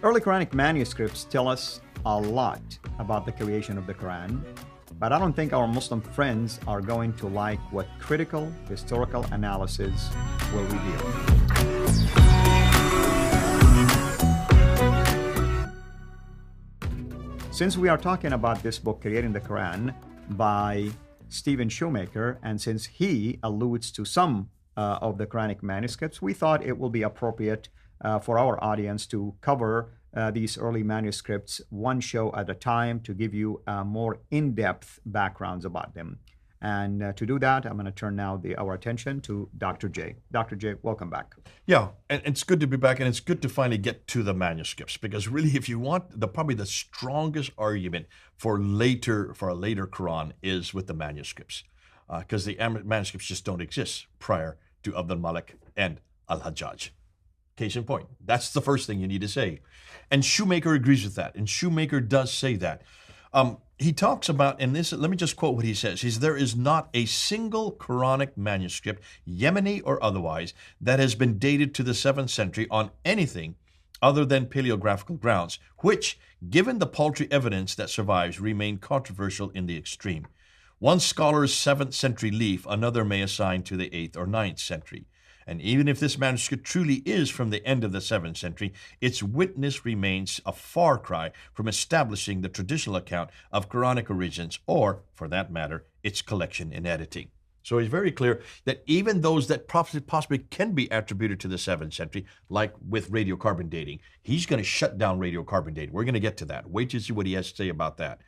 Early Quranic manuscripts tell us a lot about the creation of the Quran, but I don't think our Muslim friends are going to like what critical historical analysis will reveal. Since we are talking about this book, Creating the Quran, by Stephen Shoemaker, and since he alludes to some of the Quranic manuscripts, we thought it will be appropriate for our audience to cover these early manuscripts one show at a time to give you more in-depth backgrounds about them. And to do that, I'm going to turn now our attention to Dr. J. Dr. J, welcome back. Yeah, and it's good to be back, and it's good to finally get to the manuscripts, because really, if you want, probably the strongest argument for a later Quran is with the manuscripts, because the manuscripts just don't exist prior to Abdul Malik and Al-Hajjaj. Case in point, that's the first thing you need to say. And Shoemaker agrees with that, and Shoemaker does say that. He talks about, and this, let me just quote what he says. There is not a single Quranic manuscript, Yemeni or otherwise, that has been dated to the 7th century on anything other than paleographical grounds, which, given the paltry evidence that survives, remain controversial in the extreme. One scholar's 7th century leaf, another may assign to the 8th or 9th century. And even if this manuscript truly is from the end of the 7th century, its witness remains a far cry from establishing the traditional account of Quranic origins, or, for that matter, its collection and editing. So he's very clear that even those that possibly can be attributed to the 7th century, like with radiocarbon dating, he's going to shut down radiocarbon dating. We're going to get to that. Wait to see what he has to say about that.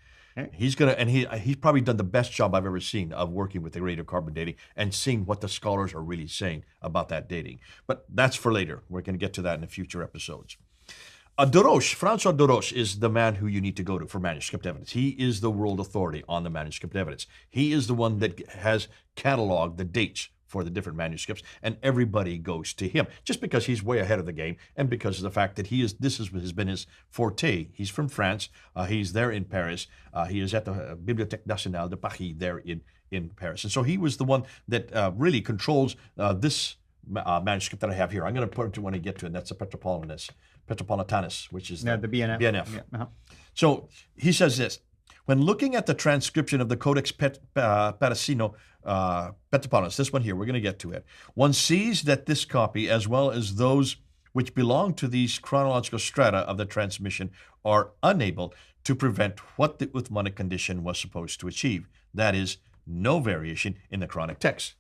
He's probably done the best job I've ever seen of working with the radiocarbon dating and seeing what the scholars are really saying about that dating. But that's for later. We're going to get to that in the future episodes. François Doroche is the man who you need to go to for manuscript evidence. He is the world authority on the manuscript evidence. He is the one that has cataloged the dates for the different manuscripts, and everybody goes to him just because he's way ahead of the game, and because of the fact that this has been his forte. He's from France. He's there in Paris. He is at the Bibliothèque Nationale de Paris there in Paris, and so he was the one that really controls this manuscript that I have here. I'm going to put it to when I get to it. That's the Petropolitanus, which is the BNF. Yeah. Uh-huh. So he says this: when looking at the transcription of the Codex Parisino Petropolitanus, this one here, we're going to get to it, one sees that this copy, as well as those which belong to these chronological strata of the transmission, are unable to prevent what the Uthmanic condition was supposed to achieve. That is, no variation in the Quranic text.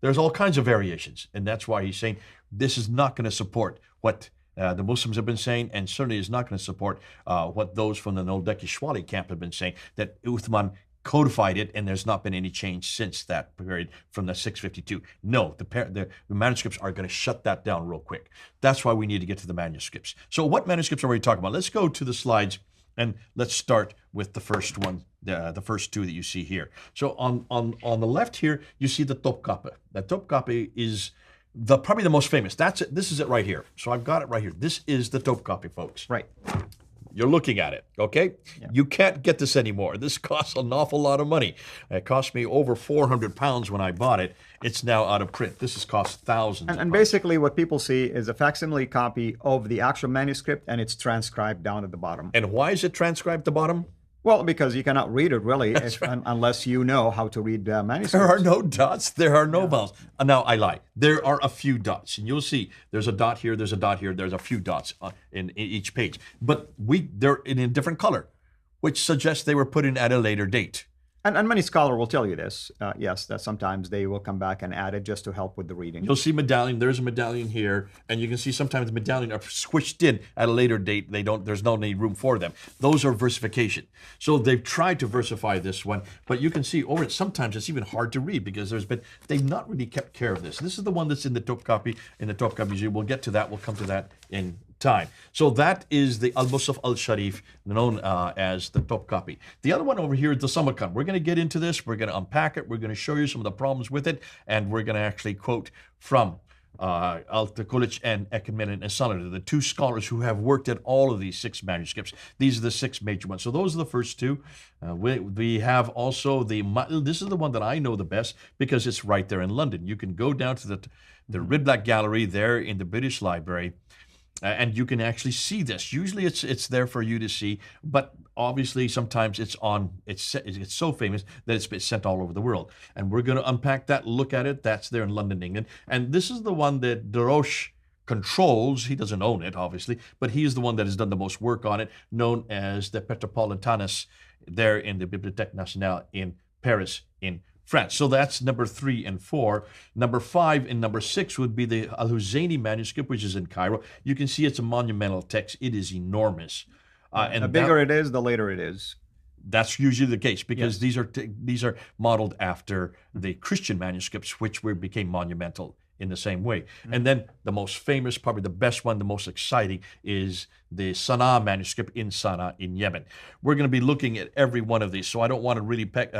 There's all kinds of variations, and that's why he's saying this is not going to support what the Muslims have been saying, and certainly is not going to support what those from the Noldeki-Shwali camp have been saying, that Uthman codified it and there's not been any change since that period from the 652. No, the manuscripts are going to shut that down real quick. That's why we need to get to the manuscripts. So what manuscripts are we talking about? Let's go to the slides, and let's start with the first one, the first two that you see here. So on the left here, you see the Topkapi. The Topkapi is probably the most famous. That's it. This is it right here. So I've got it right here. This is the Topkapi, folks. Right. You're looking at it, okay? Yeah. You can't get this anymore. This costs an awful lot of money. It cost me over £400 when I bought it. It's now out of print. This has cost thousands. And basically what people see is a facsimile copy of the actual manuscript, and it's transcribed down at the bottom. And why is it transcribed at the bottom? Well, because you cannot read it really unless you know how to read manuscripts. There are no dots. There are no vowels. Now, I lie. There are a few dots. And you'll see there's a dot here, there's a dot here, there's a few dots in each page. But they're in a different color, which suggests they were put in at a later date. And many scholars will tell you this, yes, that sometimes they will come back and add it just to help with the reading. You'll see medallion. There's a medallion here, and you can see sometimes the medallion are squished in at a later date. There's no any room for them. Those are versification. So they've tried to versify this one, but you can see over it sometimes it's even hard to read because they've not really kept care of this. This is the one that's in the Topkapi Museum. We'll get to that. We'll come to that in time. So that is the Al-Musaf al-Sharif, known as the Topkapi. The other one over here is the Samarkand. We're going to get into this. We're going to unpack it. We're going to show you some of the problems with it, and we're going to actually quote from Al-Takulich and Ekenmen and Sanad, the two scholars who have worked at all of these 6 manuscripts. These are the 6 major ones. So those are the first 2. We have also this is the one that I know the best because it's right there in London. You can go down to the Red Black Gallery there in the British Library, And you can actually see this. Usually it's there for you to see, but obviously sometimes it's so famous that it's been sent all over the world. And we're going to unpack that, look at it. That's there in London, England. And this is the one that Desroches controls. He doesn't own it, obviously, but he is the one that has done the most work on it, known as the Petropolitanus there in the Bibliothèque Nationale in Paris, in France. So that's number 3 and 4. Number 5 and number 6 would be the Al-Huzayni manuscript, which is in Cairo. You can see it's a monumental text. It is enormous. And the bigger it is, the later it is. That's usually the case, because these are modeled after the Christian manuscripts, which became monumental in the same way. And then the most famous, probably the best one, the most exciting, is the Sana'a manuscript in Sana'a in Yemen. We're going to be looking at every one of these, so I don't want to really take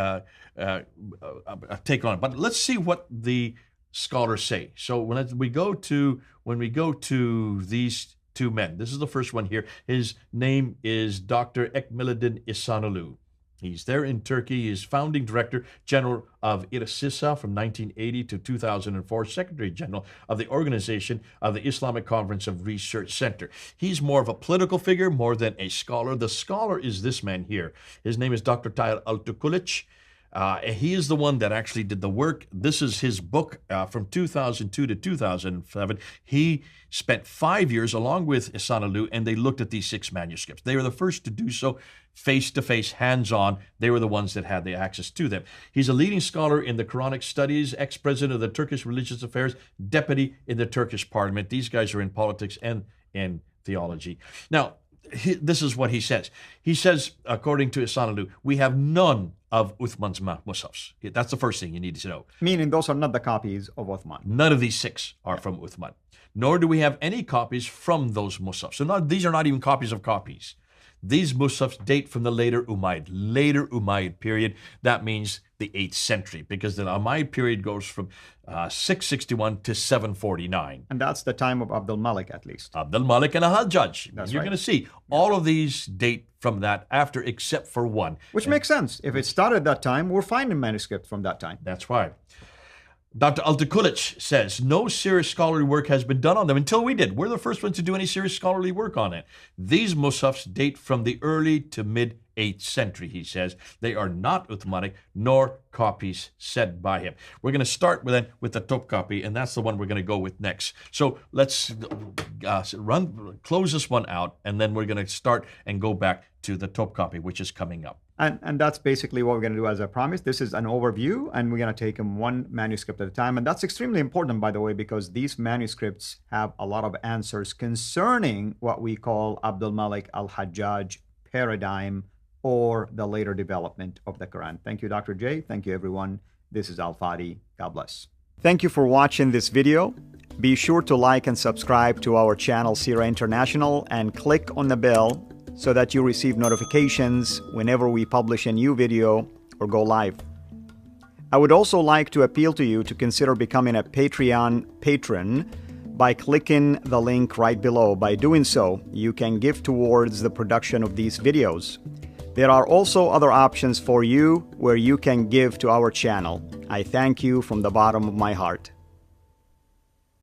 on it. But let's see what the scholars say. So when we go to these two men, this is the first one here. His name is Dr. Ekmeleddin Ihsanoglu. He's there in Turkey. He's founding director general of IRSISA from 1980 to 2004, secretary general of the organization of the Islamic Conference of Research Center. He's more of a political figure more than a scholar. The scholar is this man here. His name is Dr. Tahir Altukulic. He is the one that actually did the work. This is his book from 2002 to 2007. He spent 5 years along with Ihsanoglu, and they looked at these 6 manuscripts. They were the first to do so face-to-face, hands-on. They were the ones that had the access to them. He's a leading scholar in the Quranic studies, ex-president of the Turkish Religious Affairs, deputy in the Turkish parliament. These guys are in politics and in theology. Now, this is what he says. He says, according to Ihsanoglu, we have none of Uthman's mushafs. That's the first thing you need to know. Meaning those are not the copies of Uthman. None of these 6 are from Uthman. Nor do we have any copies from those mushafs. So these are not even copies of copies. These mushafs date from the later Umayyad period. That means the 8th century, because the Umayyad period goes from 661 to 749. And that's the time of Abdul Malik, at least. Abdul Malik and Al-Hajjaj. That's You're right. going to see all of these date from that after, except for one. Which makes sense. If it started at that time, we're finding manuscripts from that time. That's why. Dr. Altukulic says, no serious scholarly work has been done on them until we did. We're the first ones to do any serious scholarly work on it. These mushafs date from the early to mid 8th century, he says. They are not Uthmanic, nor copies said by him. We're going to start with the Topkapi, and that's the one we're going to go with next. So let's close this one out, and then we're going to start and go back to the Topkapi, which is coming up. And that's basically what we're going to do, as I promised. This is an overview, and we're going to take them one manuscript at a time. And that's extremely important, by the way, because these manuscripts have a lot of answers concerning what we call Abdul Malik al-Hajjaj paradigm, or the later development of the Quran. Thank you, Dr. J. Thank you, everyone. This is Al-Fadi. God bless. Thank you for watching this video. Be sure to like and subscribe to our channel, Sira International, and click on the bell so that you receive notifications whenever we publish a new video or go live. I would also like to appeal to you to consider becoming a Patreon patron by clicking the link right below. By doing so, you can give towards the production of these videos. There are also other options for you where you can give to our channel. I thank you from the bottom of my heart.